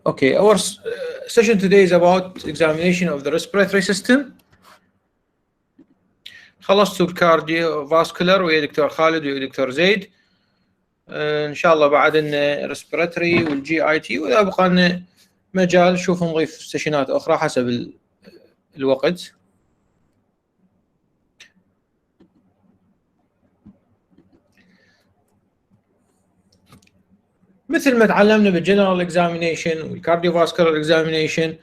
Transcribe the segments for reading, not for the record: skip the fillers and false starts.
Okay, our session today is about examination of the respiratory system. خلصتوا الكارديو فاسكولار ويا دكتور خالد ويا دكتور زيد. ان شاء الله بعد ان respiratory والجي اي تي، واذا بقى لنا مجال نشوف نضيف سيشنات اخرى حسب الوقت. مثل ما تعلمنا بالجنرال اكزامينيشن والكارديوفاسكولار اكزامينيشن،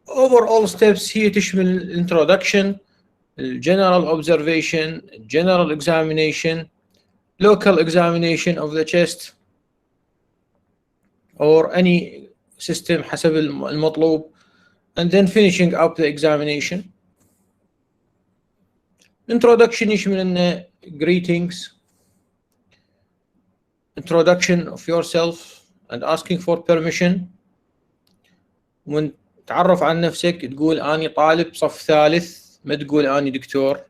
overall steps هي تشمل الانترودكشن، الجنرال اوبزرفيشن، الجنرال اكزامينيشن، local examination of the chest or any system حسب المطلوب، and then finishing up the examination. Introduction يشمل لنا greetings, introduction of yourself and asking for permission. ومن تعرف عن نفسك تقول أني طالب صف ثالث، ما تقول أني دكتور.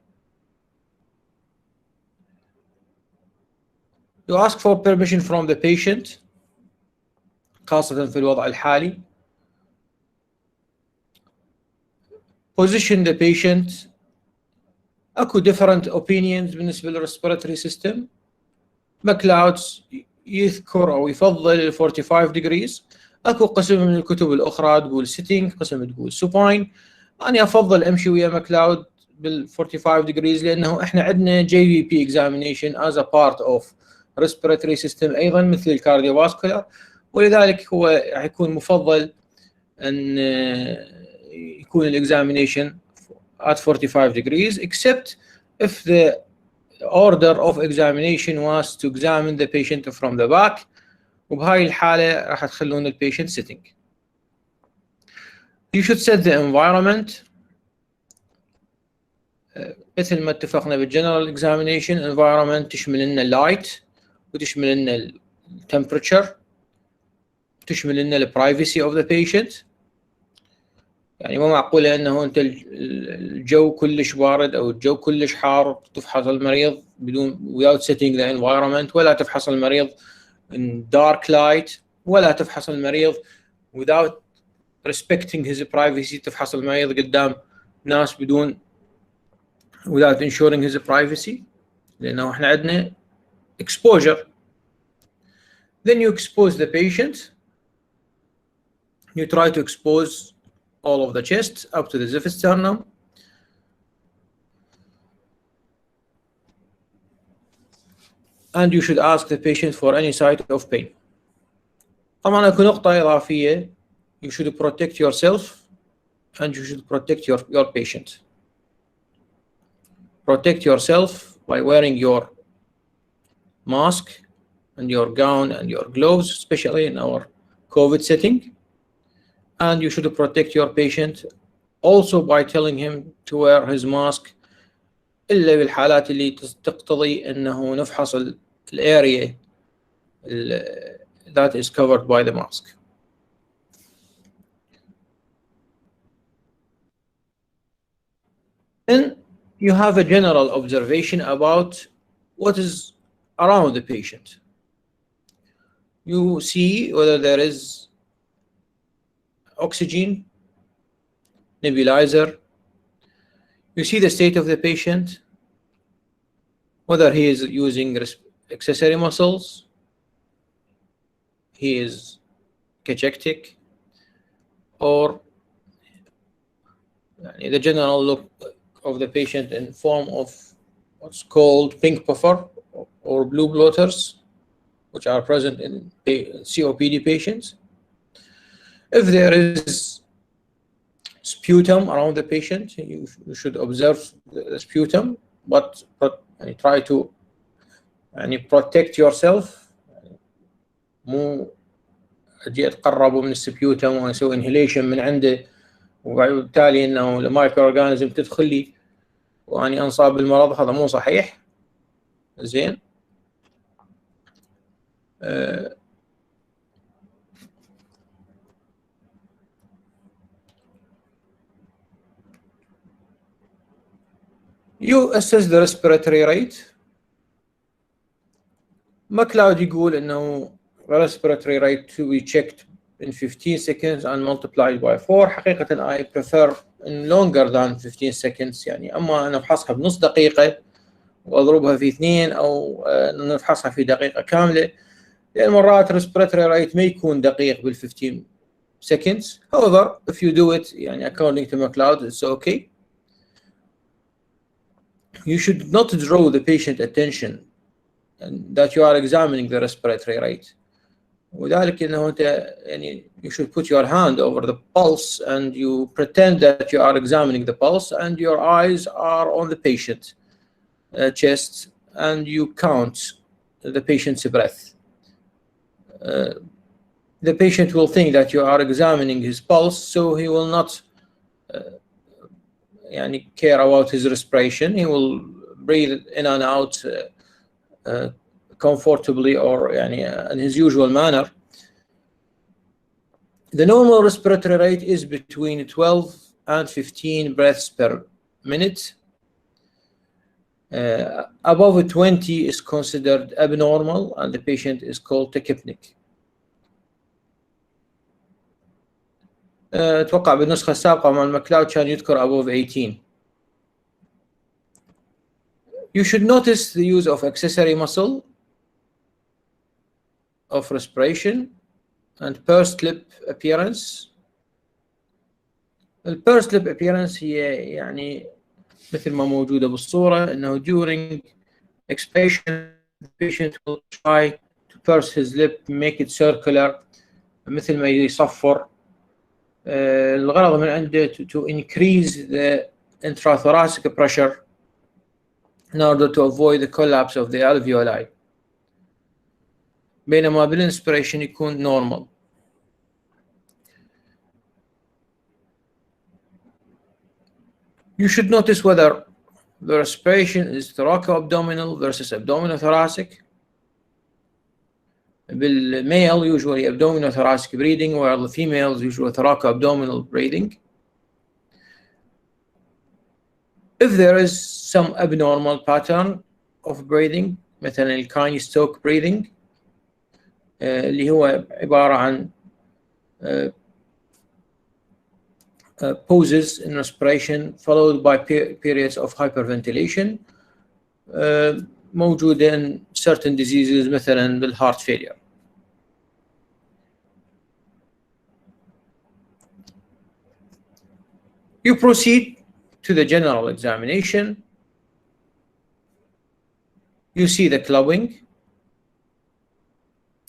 You ask for permission from the patient خاصة في الوضع الحالي. Position the patient. أكو different opinions بالنسبة للرespiratory system. ماكلاودز يذكر أو يفضل 45 degrees. أكو قسم من الكتب الأخرى تقول sitting، قسم تقول supine. أنا أفضل أمشي ويا ماكلاود بال 45 degrees لأنه إحنا عندنا JVP examination as a part of respiratory system أيضا مثل الكارديوفاسكولار، ولذلك هو راح يكون مفضل أن يكون الإكزامينيشن at 45 degrees except if the order of examination was to examine the patient from the back، وبهاي الحالة راح تخلون البيشنت sitting. You should set the environment مثل ما اتفقنا بالجنرال اكزامينيشن. environment تشمل لنا light وتشمل لنا temperature، تشمل لنا privacy of the patient. يعني مو معقولة انه انت الجو كلش بارد او الجو كلش حار تفحص المريض بدون without setting the environment، ولا تفحص المريض in dark light، ولا تفحص المريض without respecting his privacy، تفحص المريض قدام ناس بدون without ensuring his privacy، لأنه احنا عندنا exposure. Then you expose the patient. You try to expose all of the chest up to the xiphisternum. And you should ask the patient for any site of pain. طبعا اكو نقطة إضافية. You should protect yourself and you should protect your patient. Protect yourself by wearing your mask and your gown and your gloves, especially in our COVID setting. And you should protect your patient also by telling him to wear his mask إلا بالحالات اللي تقتضي أنه نفحص الarea that is covered by the mask. Then you have a general observation about what is around the patient. You see whether there is oxygen, nebulizer. You see the state of the patient, whether he is using accessory muscles, he is cachectic, or the general look of the patient in form of what's called pink puffer or blue bloaters, which are present in COPD patients. If there is sputum around the patient, you should observe the sputum, but try to protect yourself. مو أجي أتقرب من السبيوتم وأسوي inhalation من عنده، وبالتالي إنه المايكرو أورجانيزم تدخل لي وأني أنصاب بالمرض. هذا مو صحيح. زين. You assess the respiratory rate. ماكلاود يقول انه the respiratory rate to be checked in 15 seconds and multiplied by 4. حقيقة I prefer in longer than 15 seconds. يعني أما أنا أفحصها بنص دقيقة وأضربها في 2 أو نفحصها في دقيقة كاملة، لأن مرات respiratory rate ما يكون دقيق بال 15 seconds. However, if you do it يعني according to McLeod, it's okay. You should not draw the patient attention that you are examining the respiratory rate. وذلك انه انت يعني you should put your hand over the pulse and you pretend that you are examining the pulse and your eyes are on the patient chest and you count the patient's breath. The patient will think that you are examining his pulse, so he will not يعني care about his respiration. He will breathe in and out comfortably or يعني in his usual manner. The normal respiratory rate is between 12 and 15 breaths per minute. Above 20 is considered abnormal and the patient is called tachypnic. أتوقع بالنسخة السابقة مع المكلاود كان يذكر above 18. You should notice the use of accessory muscle of respiration and pursed lip appearance. The pursed lip appearance هي يعني مثل ما موجودة بالصورة إنه during expiration the patient will try to purse his lip, make it circular مثل ما يصفر. الغرض من عنده to increase the intrathoracic pressure in order to avoid the collapse of the alveoli. بينما بالinspiration يكون normal. You should notice whether the respiration is thoraco-abdominal versus abdominothoracic. بالmale usually abdominothoracic breathing, while the females usually thoraco-abdominal breathing. If there is some abnormal pattern of breathing مثلا الكايني-ستوك breathing اللي هو عبارة عن pauses in respiration followed by periods of hyperventilation موجودة in certain diseases مثلا بالheart failure. You proceed to the general examination. You see the clubbing.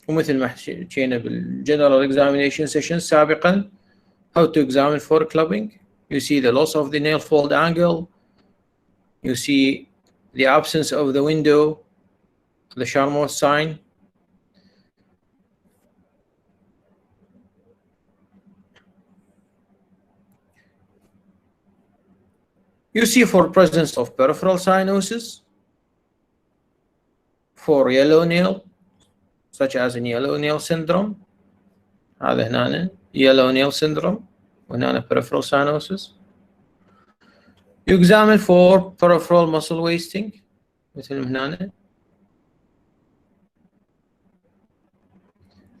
ومثل ما حكينا بالجنرال examination session سابقا how to examine for clubbing. You see the loss of the nail fold angle. You see the absence of the window, the Charmot sign. You see for presence of peripheral cyanosis, for yellow nail, such as in yellow nail syndrome. هذا هنا yellow nail syndrome وهنا peripheral cyanosis. You examine for peripheral muscle wasting مثل هنا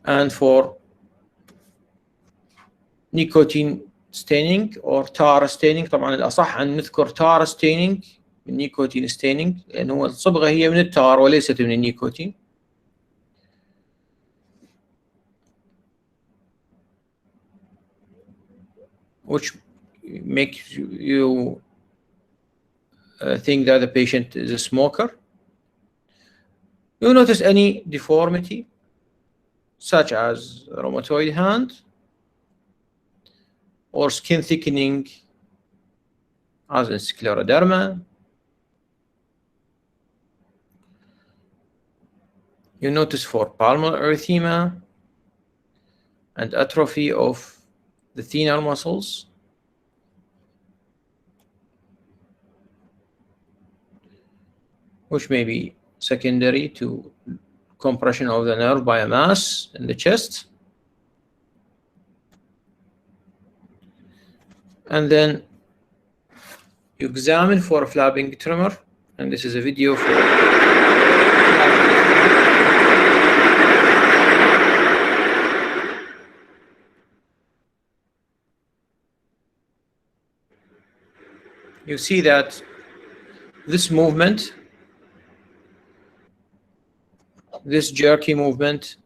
and for nicotine staining or tar staining. طبعا الأصح أن نذكر tar staining من nicotine staining لأنه الصبغة هي من التار وليست من النيكوتين. which makes you think that the patient is a smoker. You notice any deformity such as rheumatoid hand or skin thickening as in scleroderma. You notice for palmar erythema and atrophy of the thenar muscles. Which may be secondary to compression of the nerve by a mass in the chest. And then you examine for a flapping tremor, and this is a video for you see that this movement, this jerky movement,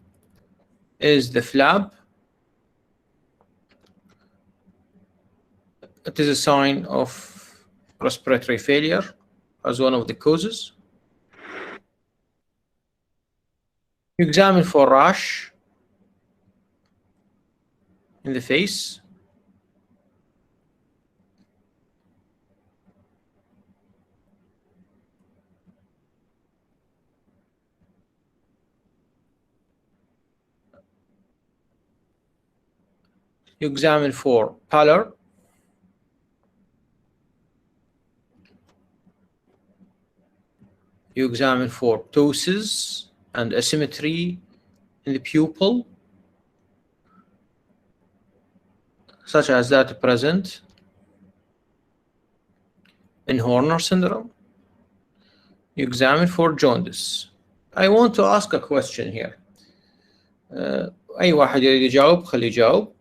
is the flap. It is a sign of respiratory failure as one of the causes. You examine for rash in the face. You examine for pallor. You examine for ptosis and asymmetry in the pupil, such as that present in Horner syndrome. You examine for jaundice. I want to ask a question here. أي واحد يريد يجاوب خليه يجاوب.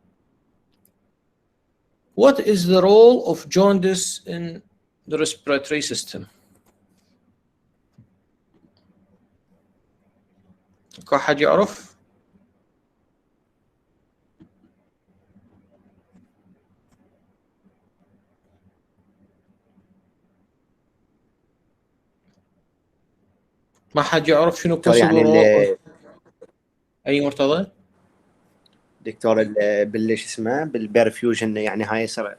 What is the role of jaundice in the respiratory system? أحد يعرف؟ ما حد يعرف شنو possible يعني role؟ أي مرتضى؟ دكتور بالليش اسمه بالبرفيوجن، يعني هاي يصير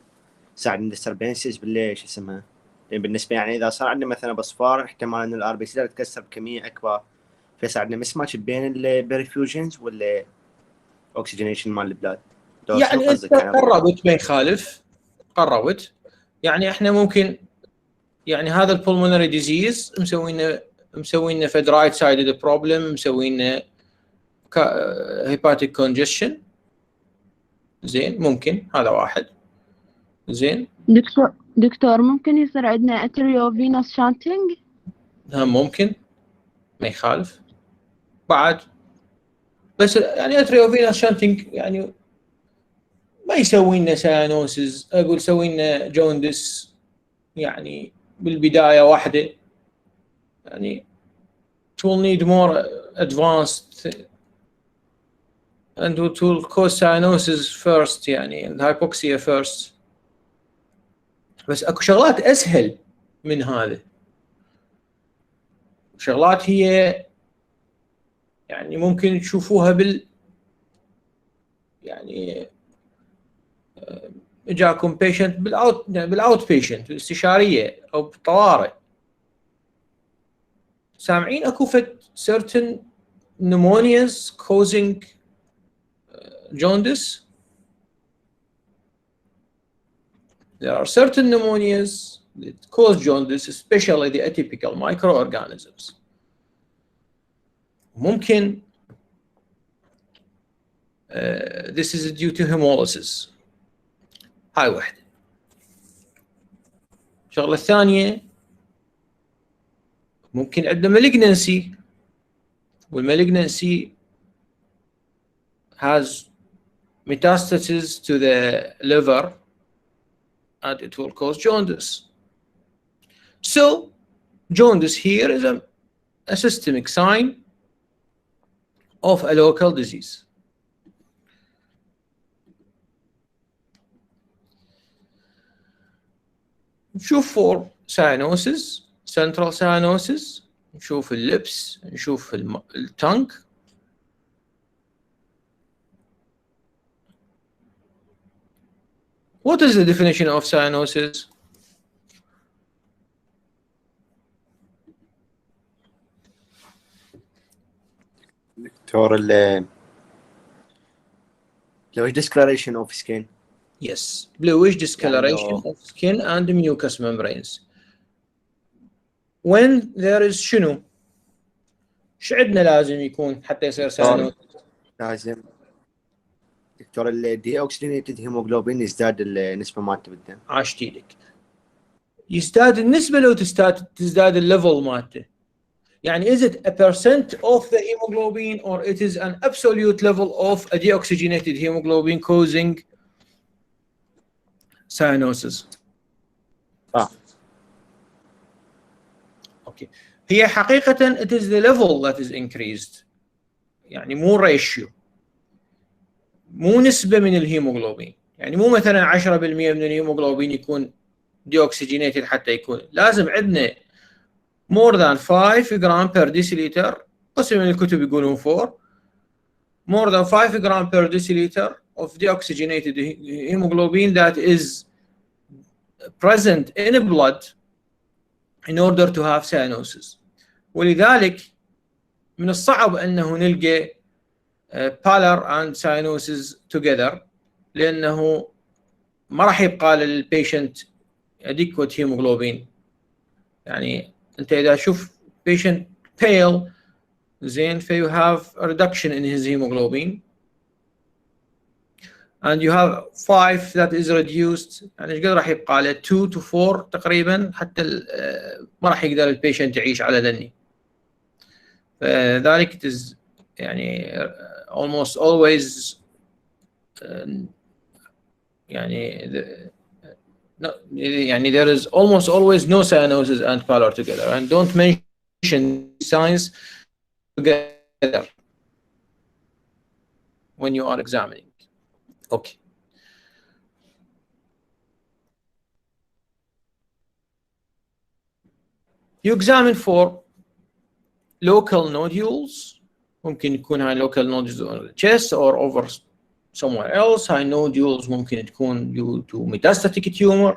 يساعد الديستربنسز بالليش اسمها. يعني بالنسبه يعني اذا صار عندنا مثلا بصفار احتمال ان الار بي سي تتكسر بكميه اكبر، فيصير مس ماتش بين البرفيوجنز ولا اوكسجينيشن مال البلاد. يعني انت قربت ما يخالف، قربت. يعني احنا ممكن يعني هذا البولمونري ديزيز مسوينا فد رايت سايد بروبلم، مسوينا هيباتيك كونجستشن. زين ممكن هذا واحد. زين دكتور ممكن يصير عندنا اتريو فينوس شانتينج؟ هم ممكن ما يخالف بعد، بس يعني اتريو فينوس شانتينج يعني ما يسوي لنا ساينوسز، اقول يسوي لنا جوندس يعني بالبدايه واحده، يعني it will need more advanced and it will cause cyanosis first يعني and hypoxia first. بس اكو شغلات اسهل من هذا، شغلات هي يعني ممكن تشوفوها يعني اجاكم بيشنت بالاوت بيشنت بالاستشاريه او بالطوارئ، سامعين اكو فد certain pneumonias causing jaundice. There are certain pneumonias that cause jaundice, especially the atypical microorganisms. ممكن this is due to hemolysis. هاي واحدة. الشغلة الثانية ممكن عندنا malignancy، والmalignancy has metastasis to the liver and it will cause jaundice. So jaundice here is a systemic sign of a local disease. نشوف for cyanosis, central cyanosis، نشوف اللبس، نشوف الtongue. What is the definition of cyanosis? دكتور bluish discoloration of skin. Yes, bluish discoloration of skin and mucous membranes. When there is شنو؟ شو عندنا لازم يكون حتى يصير ساينوس؟ لازم دكتور الدي اوكسجينيتد هيموجلوبين يزداد النسبه مالته بالدم. عاشت ايدك. يزداد النسبه لو تزداد الليفل مالته. يعني is it a percent of the hemoglobin or it is an absolute level of a deoxygenated hemoglobin causing cyanosis? اوكي. هي حقيقة it is the level that is increased، يعني مو ratio، مو نسبة من الهيموغلوبين، يعني مو مثلا 10% من الهيموغلوبين يكون deoxygenated حتى يكون، لازم عندنا more than 5 جرام per deciliter، قسم من الكتب يقولون 4، more than 5 جرام per deciliter of deoxygenated hemoglobin that is present in blood in order to have cyanosis. ولذلك من الصعب أنه نلقى pallor and cyanosis together، لأنه ما راح يبقى للبيشنت adequate hemoglobin. يعني أنت إذا شوف patient pale زين you have a reduction in his hemoglobin and you have 5 that is reduced، يعني ايش قد راح يبقى له 2 to 4 تقريبا، حتى ما راح يقدر البيشنت يعيش على ذني. فذلك it is يعني almost always يعني there is almost always no cyanosis and pallor together, and don't mention signs together when you are examining. Okay. You examine for local nodules. ممكن يكون هاي local nodules on the chest or over somewhere else. High nodules ممكن تكون due to metastatic tumor،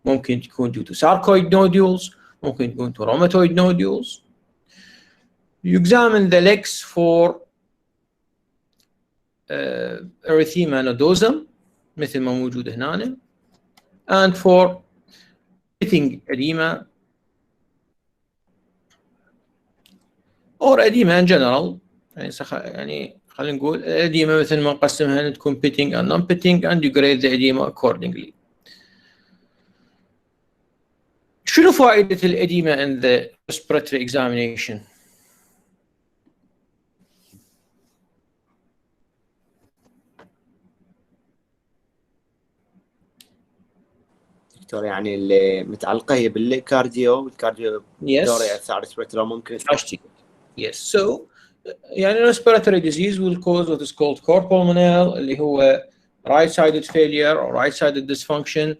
ممكن تكون due to sarcoid nodules، ممكن تكون to rheumatoid nodules. You examine the legs for erythema nodosum مثل ما موجود هنا، and for pitting edema or edema in general. يعني خلينا نقول الإديمة مثل ما نقسمها تكون pitting and non-pitting, and you grade the edema accordingly. شنو فائدة الإديمة in the respiratory examination؟ دكتور يعني اللي متعلقة هي بالكارديو، والكارديو Yes. دوري أثار respiratory ممكن. Yes. So يعني respiratory disease will cause what is called cor pulmonale اللي هو right-sided failure or right-sided dysfunction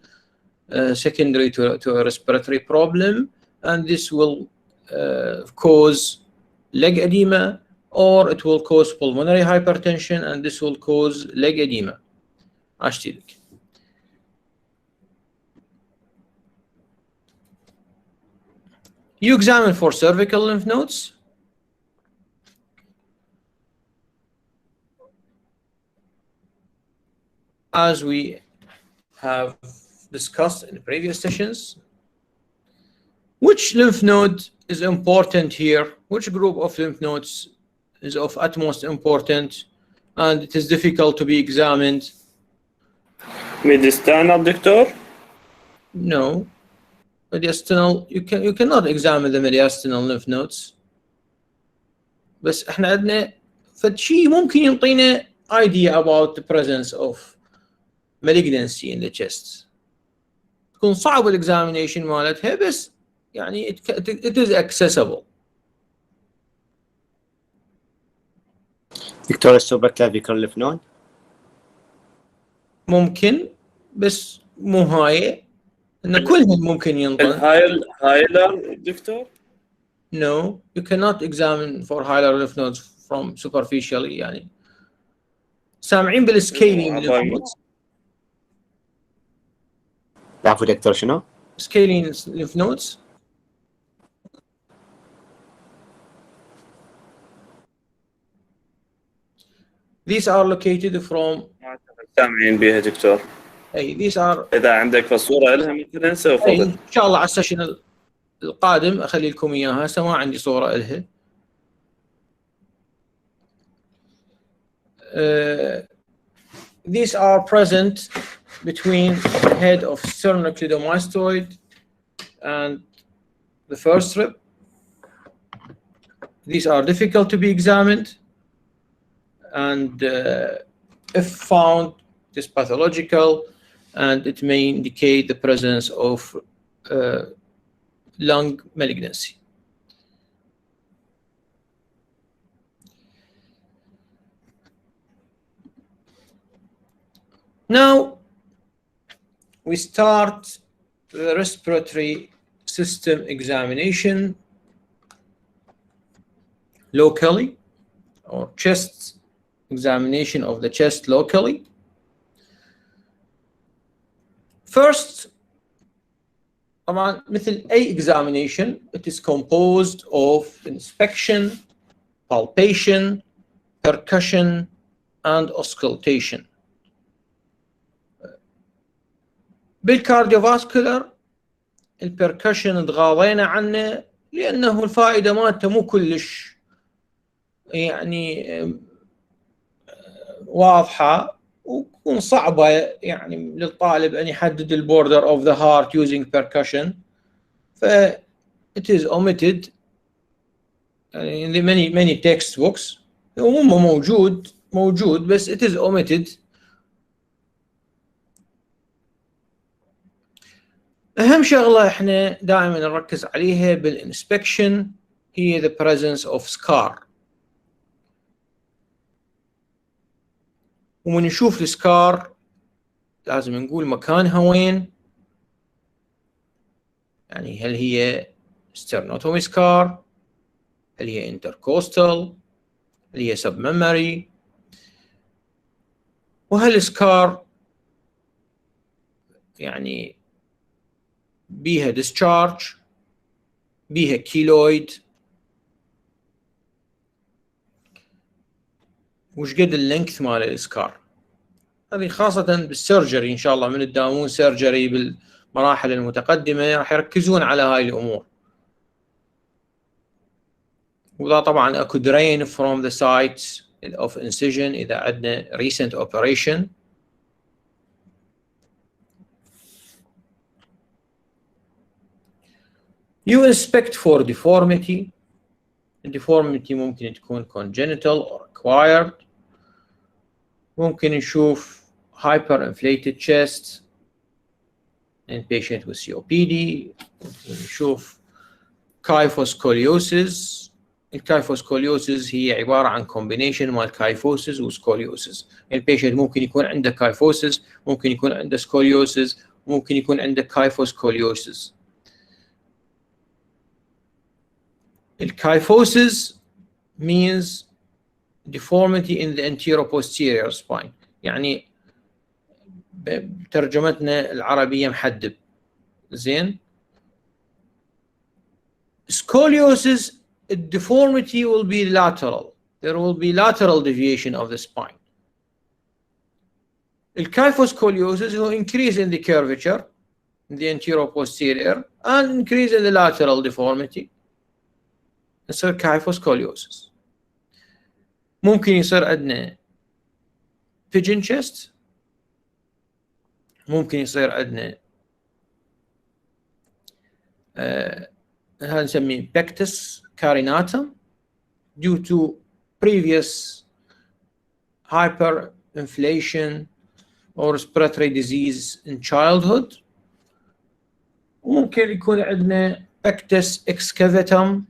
secondary to a respiratory problem, and this will cause leg edema, or it will cause pulmonary hypertension, and this will cause leg edema. أشترك. You examine for cervical lymph nodes. As we have discussed in previous sessions, which lymph node is important here? Which group of lymph nodes is of utmost importance and it is difficult to be examined? Mediastinal, doctor? No. Mediastinal, you cannot examine the mediastinal lymph nodes. بس احنا عندنا فشي ممكن يعطينا idea about the presence of malignancy in the chest. تكون صعبة الاكزامينيشن مالتها، بس يعني it is accessible. دكتور السوبر كلافيكال lymph node ممكن، بس مو هاي ان كلهم ممكن ينطن. الهايلر دكتور؟ No, you cannot examine for hilar lymph nodes from superficially. يعني سامعين بالسكيلين lymph nodes؟ تعرفوا دكتور شنو؟ Scaling lymph nodes. These are located from. سامعين بيها دكتور. These are. إذا عندك صورة لها مثلا سوف. إن شاء الله على السيشن القادم أخلي لكم إياها، هسه ما عندي صورة لها. These are present between the head of sternocleidomastoid and the first rib. These are difficult to be examined, and if found, it is pathological, and it may indicate the presence of lung malignancy. Now we start the respiratory system examination locally, or chest examination of the chest locally. First, طبعا مثل أي examination, it is composed of inspection, palpation, percussion, and auscultation. بالكارديوفاسكولار البركشن تغاضينا عنه لأنه الفائدة مالته مو كلش يعني واضحة، وتكون صعبة يعني للطالب أن يحدد البوردر of the heart using percussion. ف it is omitted يعني in the many textbooks. هو موجود بس it is omitted. أهم شغلة إحنا دائما نركز عليها بالإنسبكشن هي the presence of scar. ومن نشوف السكار لازم نقول مكانها وين، يعني هل هي sternotomy scar، هل هي intercostal، هل هي submemory، وهل السكار يعني بيها discharge، بيها كيلويد، وش قد اللينث مال السكار. هذه خاصة بالسيرجري إن شاء الله، من تداومون سيرجري بالمراحل المتقدمة راح يركزون على هاي الأمور. وذا طبعا أكو drain from the sites of incision إذا عندنا recent operation. You inspect for deformity. الdeformity ممكن تكون congenital or acquired. ممكن نشوف hyperinflated chest in patient with COPD. ممكن نشوف kyphoscoliosis. الكايفوسكوليوسيس هي عبارة عن combination مال kyphosis وسكوليوسيس. البيشنت ممكن يكون عنده kyphosis، ممكن يكون عنده scoliosis، ممكن يكون عنده kyphoscoliosis. الkyphosis means deformity in the anteroposterior spine، يعني بترجمتنا العربية محدب. زين. Scoliosis, the deformity will be lateral. There will be lateral deviation of the spine. Kyphoscoliosis will increase in the curvature in the anteroposterior and increase in the lateral deformity. يصير kyphoscoliosis. ممكن يصير عندنا pigeon chest، ممكن يصير عندنا هذا نسميه pectus carinatum due to previous hyperinflation or respiratory disease in childhood. ممكن يكون عندنا pectus excavatum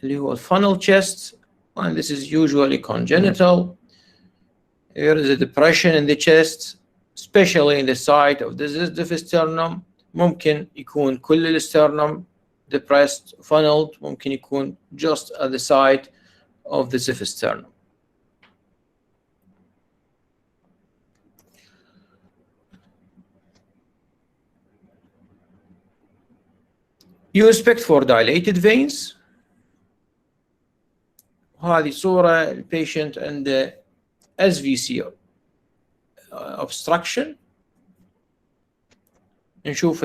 اللي هو funnel chest, and this is usually congenital. There is a depression in the chest, especially in the site of the diaphragm. ممكن يكون كل السترنم depressed, funneled. ممكن يكون just at the side of the diaphragm. You inspect for dilated veins. وهذه صورة البيشنت عنده SVC obstruction. نشوف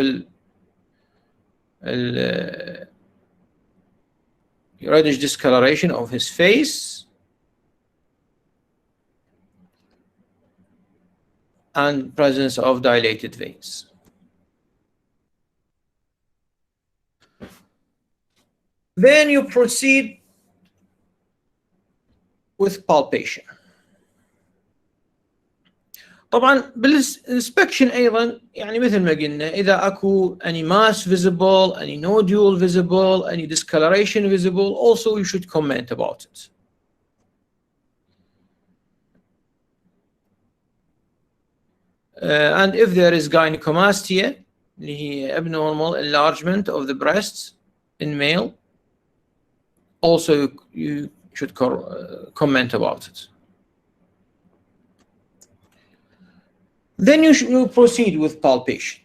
reddish discoloration of his face and presence of dilated veins. Then you proceed with palpation. طبعا بالإنسبكشن أيضا يعني مثل ما قلنا إذا أكو any mass visible, any nodule visible, any discoloration visible, also you should comment about it. and if there is gynecomastia اللي هي abnormal enlargement of the breasts in male, also you should comment about it. Then you proceed with palpation.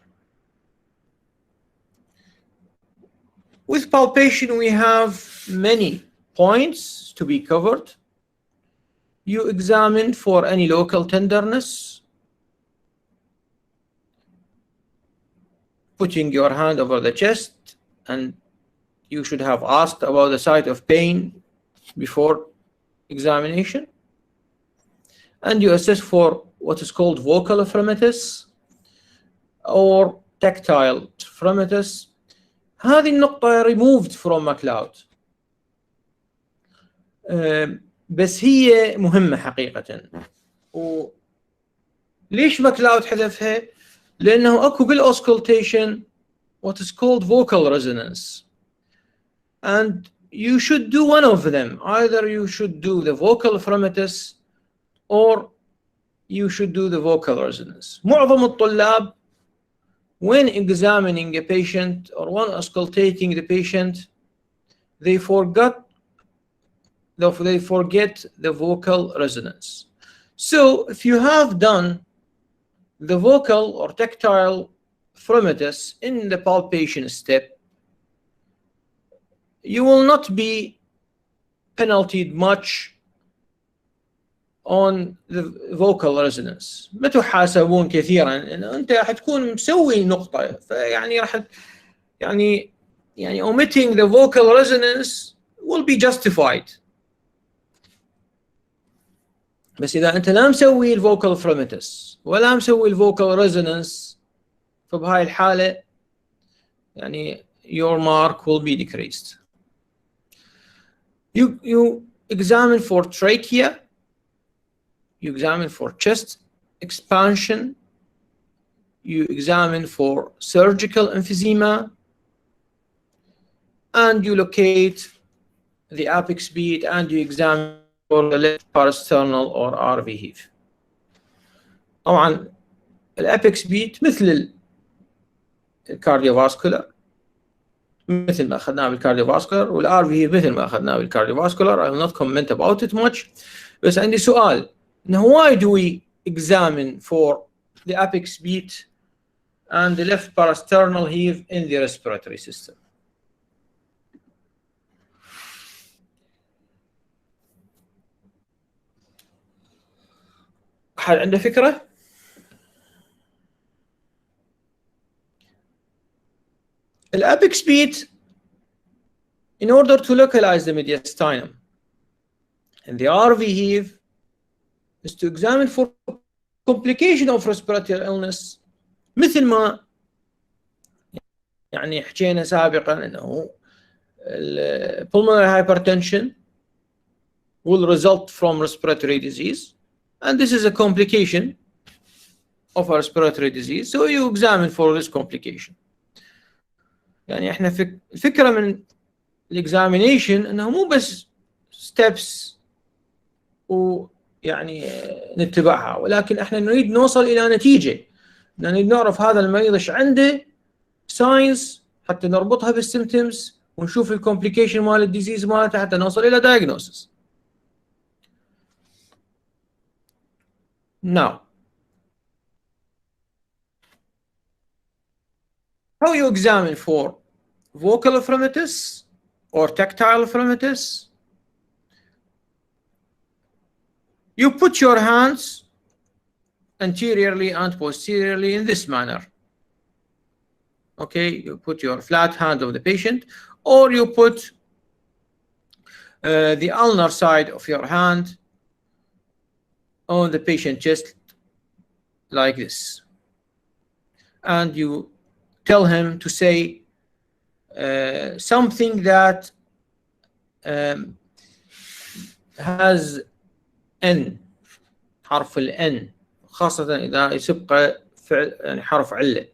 With palpation, we have many points to be covered. You examine for any local tenderness, putting your hand over the chest, and you should have asked about the site of pain before examination. And you assess for what is called vocal ephraimtus or tactile ephraimtus. هذه النقطة removed from MacLeod. بس هي مهمة حقيقة. وليش MacLeod حذفها؟ لأنه أكو بالأوسكلتيشن what is called vocal resonance. And you should do one of them. Either you should do the vocal ephraimtus or you should do the vocal resonance. معظم الطلاب when examining a patient or when auscultating the patient, they forget the vocal resonance. So if you have done the vocal or tactile ephraimtus in the palpation step, you will not be penaltied much on the vocal resonance. ما تحاسبون كثيرا انه انت حتكون مسوي نقطة، فيعني راح يعني omitting the vocal resonance will be justified. بس إذا أنت لا مسوي الvocal ephraimtus ولا مسوي الvocal resonance، فبهاي الحالة يعني your mark will be decreased. You examine for trachea, you examine for chest expansion, you examine for surgical emphysema, and you locate the apex beat and you examine for the left parasternal or RV heave. طبعا الابيكس بيت مثل الكارديوفاسكولار، مثل ما اخذناه بالكارديوفاسكولار، والار في مثل ما اخذناه بالكارديوفاسكولار. I will not comment about it much. بس عندي سؤال، انه why do we examine for the apex beat and the left parasternal heave in the respiratory system? أحد عنده فكرة؟ الأبيكس beat, in order to localize the mediastinum, and the RV heave is to examine for complication of respiratory illness. مثل ما يعني حكينا سابقا انه pulmonary hypertension will result from respiratory disease, and this is a complication of a respiratory disease, so you examine for this complication. يعني احنا فكرة من الاكزامينيشن انه مو بس steps ويعني نتبعها، ولكن احنا نريد نوصل الى نتيجة، نريد نعرف هذا المريض ايش عنده ساينس حتى نربطها بالسيمتومز ونشوف الكومبليكيشن مال الديزيز مالته حتى نوصل الى diagnosis. Now, how you examine for vocal ephraimtus or tactile ephraimtus? You put your hands anteriorly and posteriorly in this manner. Okay, you put your flat hand of the patient, or you put the ulnar side of your hand on the patient chest like this, and you tell him to say something that has N، حرف ال N، خاصة إذا يسبق فعل يعني حرف علة.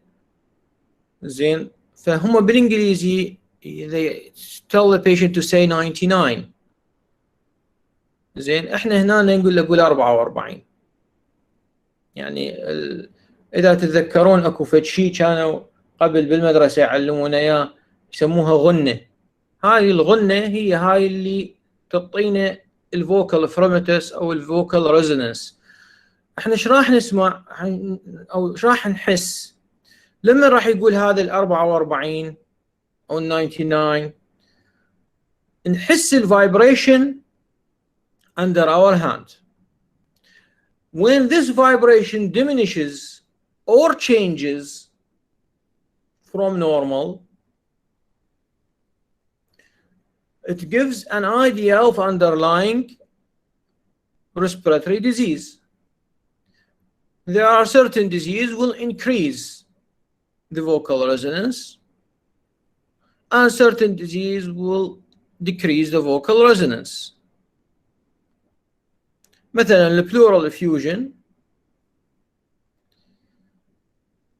زين، فهم بالإنجليزي they tell the patient to say 99. زين، احنا هنا نقول له قول 44. يعني اذا تتذكرون اكو فد شيء كانوا قبل بالمدرسه يعلمونا اياه يسموها غنه. هاي الغنه هي هاي اللي تعطينا الفوكال فريمتس او الفوكال ريزونانس. احنا ايش راح نسمع او ايش راح نحس لما راح يقول هذا ال 44 او ال 99؟ نحس الفايبريشن under our hand. When this vibration diminishes or changes from normal, it gives an idea of underlying respiratory disease. There are certain diseases will increase the vocal resonance, and certain disease will decrease the vocal resonance. مثلا pleural effusion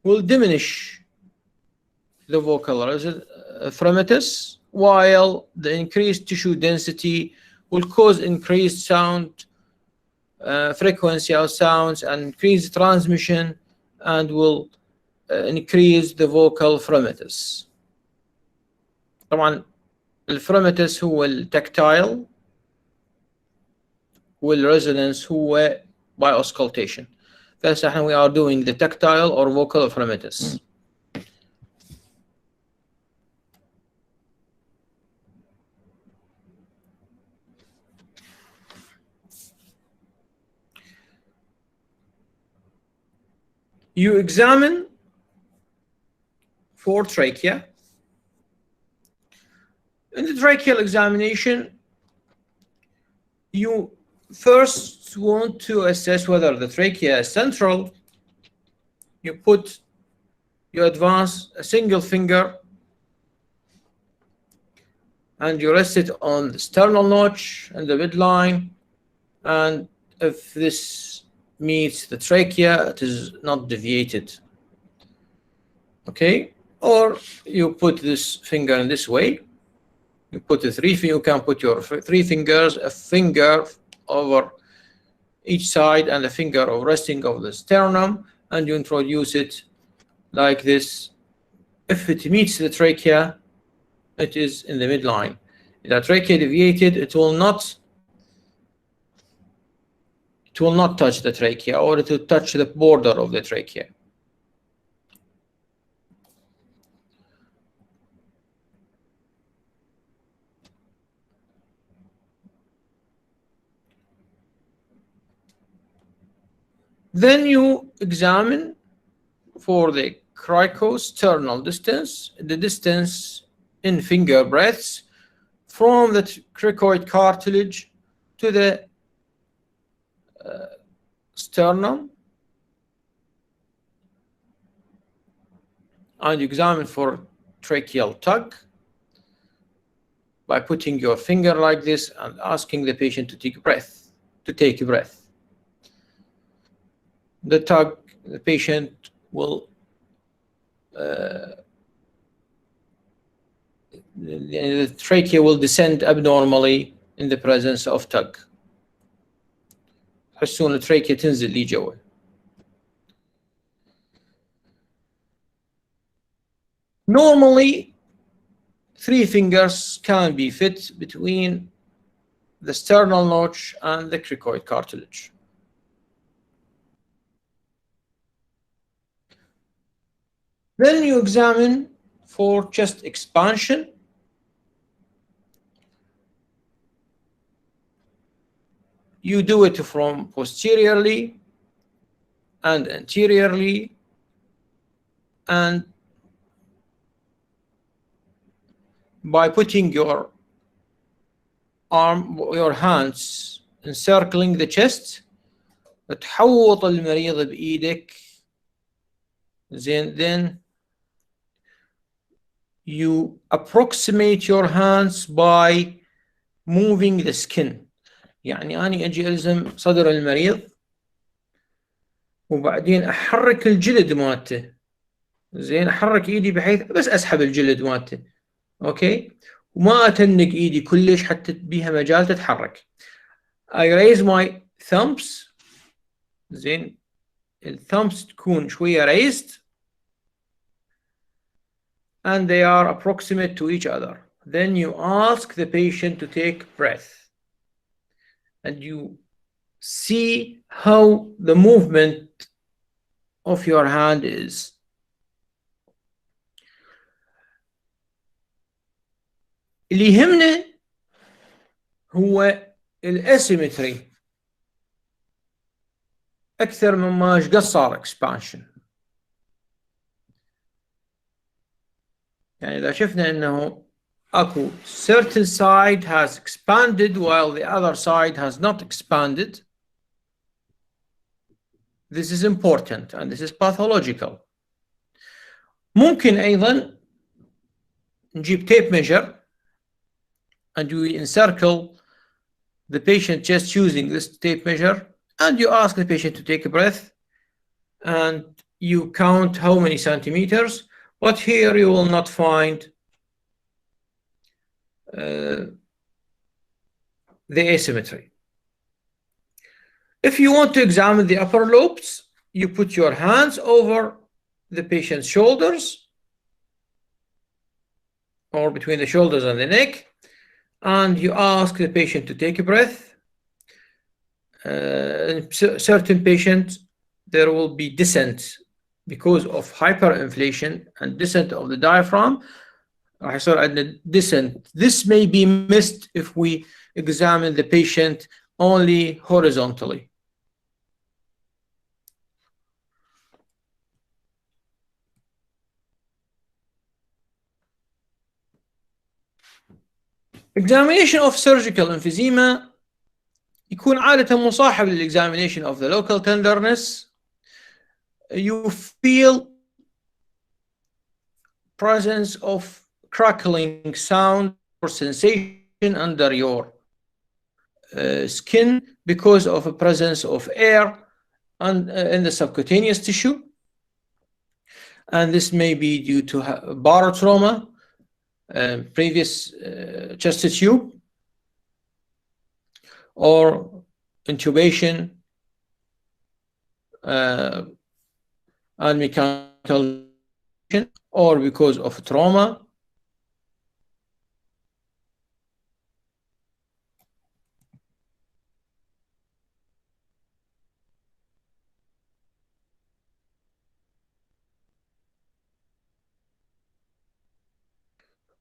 will diminish the vocal fremitus, while the increased tissue density will cause increased sound frequency of sounds and increase transmission and will increase the vocal fremitus. طبعا الفريمتس هو التكتايل والresonance هو by auscultation. فهسه احنا we are doing the tactile or vocal fremitus. You examine for trachea. In the tracheal examination, you first want to assess whether the trachea is central. You advance a single finger and you rest it on the sternal notch and the midline, and if this meets the trachea, it is not deviated. Okay, or you put this finger in this way. You put the you can put your three fingers, a finger over each side and a finger of resting of the sternum, and you introduce it like this. If it meets the trachea, it is in the midline. If the trachea deviated, it will not touch the trachea, or it will touch the border of the trachea. Then you examine for the cricosternal distance, the distance in finger breadths from the cricoid cartilage to the sternum, and you examine for tracheal tug by putting your finger like this and asking the patient to take breath. The tug, the patient will the trachea will descend abnormally in the presence of tug. تحسون التراكية تنزل لي جوا. Normally, 3 fingers can be fit between the sternal notch and the cricoid cartilage. Then you examine for chest expansion. You do it from posteriorly and anteriorly, and by putting your hands encircling the chest, تحوط المريض بإيدك. Then you approximate your hands by moving the skin. يعني أنا أجي ألزم صدر المريض وبعدين أحرك الجلد مالته. زين، أحرك إيدي بحيث بس أسحب الجلد مالته. أوكي، وما أتنق إيدي كلش حتى بيها مجال تتحرك. I raise my thumbs. زين، الثامبس تكون شوية raised and they are approximate to each other. Then you ask the patient to take breath and you see how the movement of your hand is. اللي يهمنا هو الاسيمتري اكثر مما ايش قد صار expansion. يعني اذا شفنا انه اكو certain side has expanded while the other side has not expanded, this is important and this is pathological. ممكن ايضا نجيب tape measure and you encircle the patient just using this tape measure and you ask the patient to take a breath and you count how many centimeters, but here you will not find the asymmetry. If you want to examine the upper lobes, you put your hands over the patient's shoulders or between the shoulders and the neck, and you ask the patient to take a breath. In certain patients, there will be descent because of hyperinflation and descent of the diaphragm. راح يصير عندنا descent. This may be missed if we examine the patient only horizontally. Examination of surgical emphysema يكون عادة مصاحب للexamination of the local tenderness. You feel presence of crackling sound or sensation under your skin because of a presence of air and in the subcutaneous tissue, and this may be due to barotrauma, previous chest tube, or intubation and mechanical, or because of trauma.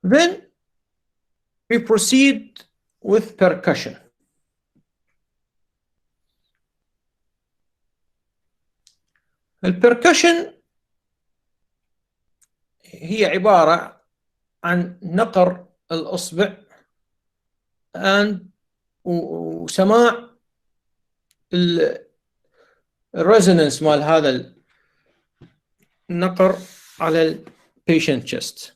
Then we proceed with percussion. البركشن هي عبارة عن نقر الأصبع وسماع الريزونانس مال هذا النقر على البيشنت chest.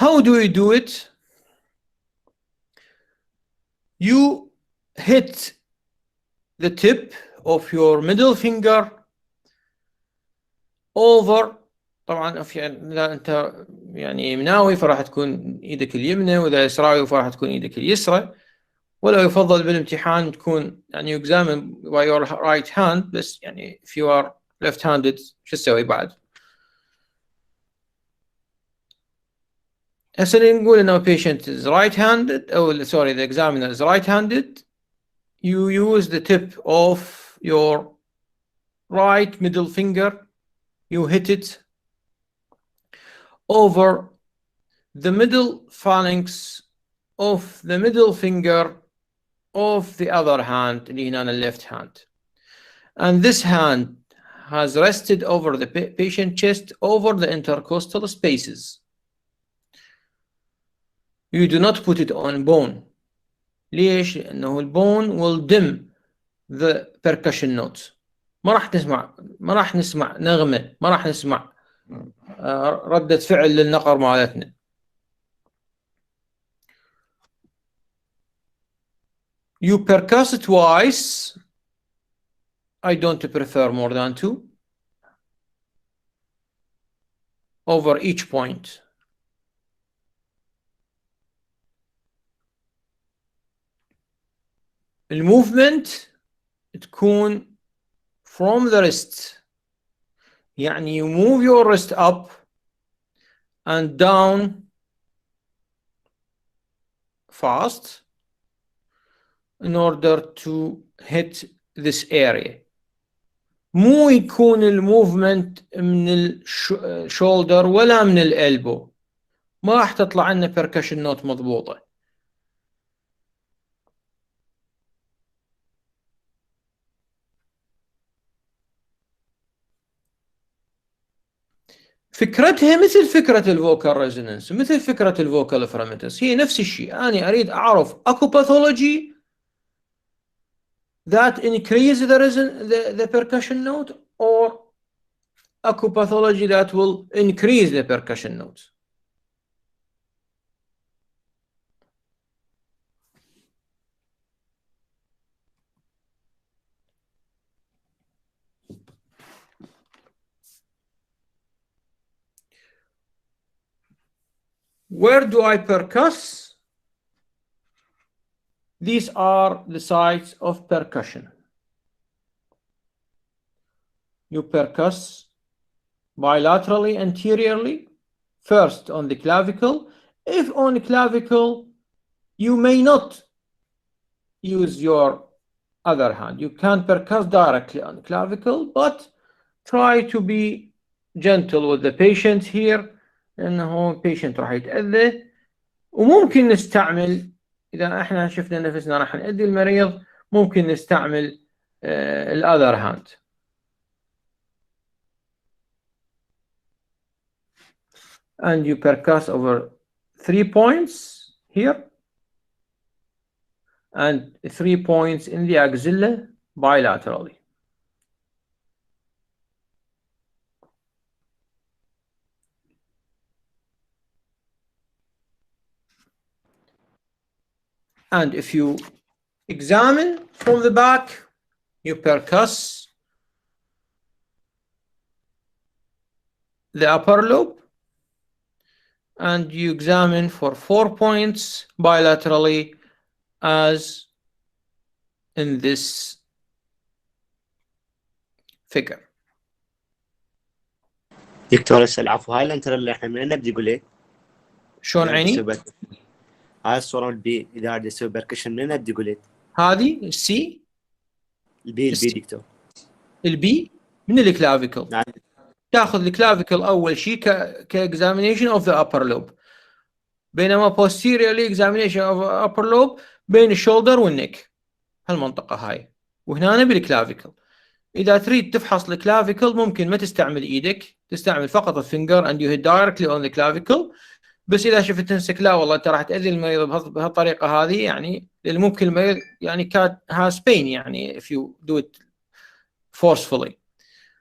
How do we do it? You hit the tip of your middle finger over. طبعا إذا أنت يعني يمناوي فراح تكون إيدك اليمنى، وإذا يسراوي فراح تكون إيدك اليسرى، ولا يفضل بالامتحان تكون يعني examine by your right hand، بس يعني if you are left handed شو تسوي بعد؟ هسه نقول إنه patient is right handed أو sorry the examiner is right handed. You use the tip of your right middle finger, you hit it over the middle phalanx of the middle finger of the other hand, اللي هنا the left hand, and this hand has rested over the patient chest over the intercostal spaces. You do not put it on bone. ليش؟ لأنه البون will dim the percussion notes. ما راح نسمع نغمة، ما راح نسمع ردة فعل للنقر مالتنا. You percuss twice. I don't prefer more than 2 over each point. الموفمنت تكون from the wrist، يعني you move your wrist up and down fast in order to hit this area. مو يكون الموفمنت من الشولدر ولا من الالبو، ما راح تطلع لنا percussion نوت مضبوطة. فكرتها مثل فكرة الفوكال ريزونانس، مثل فكرة الفوكال فريمتس، هي نفس الشيء. أنا أريد أعرف أكو باثولوجي that increase the percussion note or أكو pathology that will increase the percussion note. Where do I percuss? These are the sites of percussion. You percuss bilaterally anteriorly, first on the clavicle. If on clavicle, you may not use your other hand. You can percuss directly on clavicle, but try to be gentle with the patient here، لأنه patient راح يتأذى. وممكن نستعمل إذا احنا شفنا نفسنا راح نأذي المريض، ممكن نستعمل الأذر هاند. And you percuss over 3 points here and 3 points in the axilla bilaterally. And if you examine from the back, you percuss the upper lobe and you examine for 4 points bilaterally as in this figure. دكتور العفو، هاي الانتر اللي احنا من بدي اقول لك شلون عيني؟ هاي الصورة البي اذا بدي اسوي بركشن من بدي اقول لك هذه السي البي دكتور. البي من الكلافيكل. نعم. تاخذ الكلافيكل اول شيء كاكزامينيشن اوف ذا upper lobe، بينما posteriorly examination of upper lobe بين الشولدر والنك، هالمنطقة هاي، وهنا بالكلافيكل. إذا تريد تفحص الكلافيكل ممكن ما تستعمل إيدك، تستعمل فقط الفينجر and you hit directly on the clavicle. بس إذا شفت نفسك لا والله أنت راح تأذي المريض بهالطريقة هذه، يعني ممكن المريض يعني has pain يعني if you do it forcefully،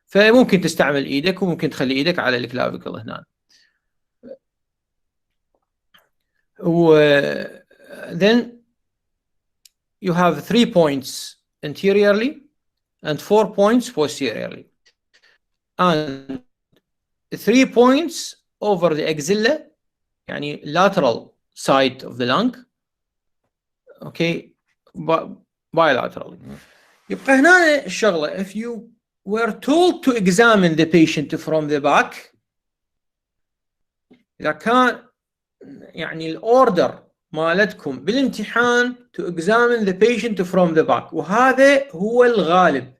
فممكن تستعمل إيدك وممكن تخلي إيدك على الكلافيكل هنا. then you have 3 points anteriorly and 4 points posteriorly and 3 points over the axilla، يعني lateral side of the lung. okay bilaterally. يبقى هنا الشغلة if you were told to examine the patient from the back، إذا كان يعني الأوردر مالتكم بالامتحان to examine the patient from the back، وهذا هو الغالب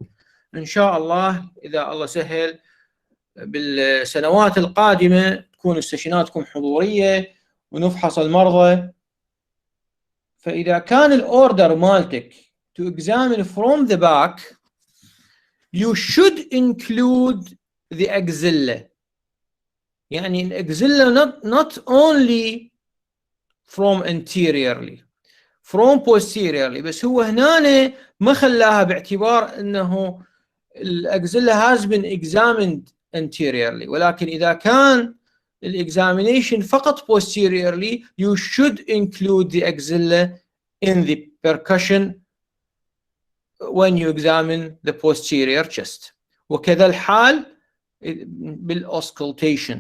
إن شاء الله. إذا الله سهل بالسنوات القادمة تكون سيشناتكم حضورية ونفحص المرضى. فإذا كان الأوردر مالتك to examine from the back you should include the axilla، يعني الأكزيلا not only from anteriorly from posteriorly، بس هو هنا ما خلاها باعتبار انه الأكزيلا has been examined anteriorly، ولكن إذا كان الexamination فقط posteriorly you should include the axilla in the percussion when you examine the posterior chest. وكذا الحال بالauscultation،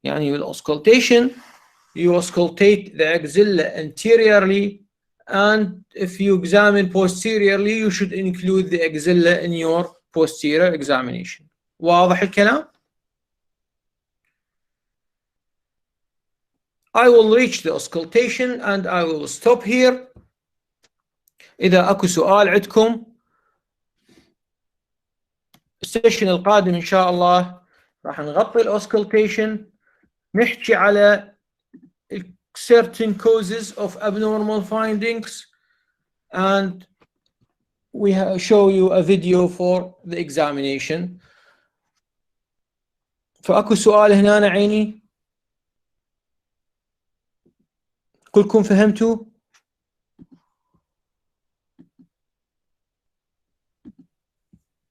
يعني بالauscultation you auscultate the axilla anteriorly and if you examine posteriorly you should include the axilla in your posterior examination. واضح الكلام؟ I will reach the auscultation and I will stop here. إذا أكو سؤال عندكم السيشن القادم إن شاء الله راح نغطي الأوسكلتيشن، نحكي على certain causes of abnormal findings and we show you a video for the examination. فأكو سؤال هنا عيني؟ كلكم فهمتوا؟